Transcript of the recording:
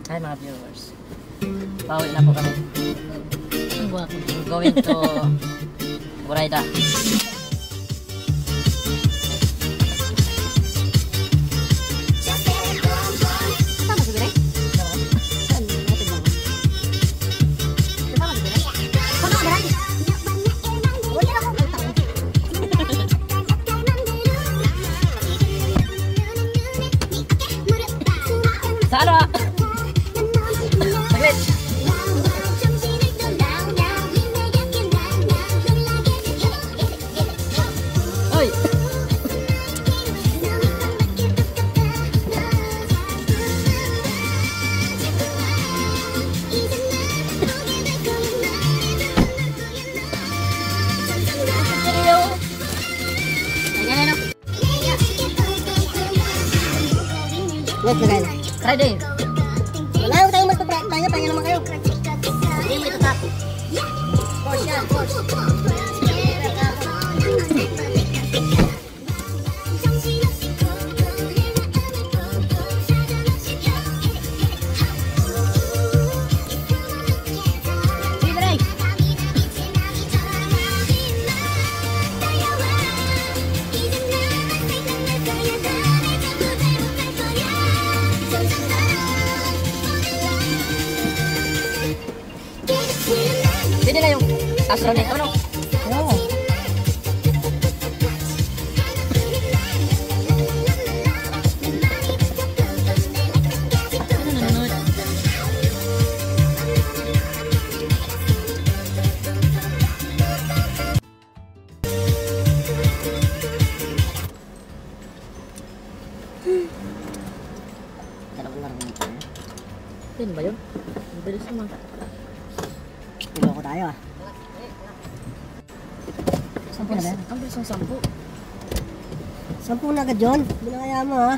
Hi mga viewers. Pauwi na po kami. Going to Buraida. Salo! Saglit! Oy! Wait na kayo. Try din! Wala ko tayo magpapahinga, pahinga naman kayo. Hindi mo ito tap. Force yan, force. Sini na yung astronaut, ano? Oo. Yan ba yun? Ang bilis naman. Piloko tayo ah. 10 na ba yan? Ang bilis ng 10. 10 na agad yun. Hindi na kaya mo ah.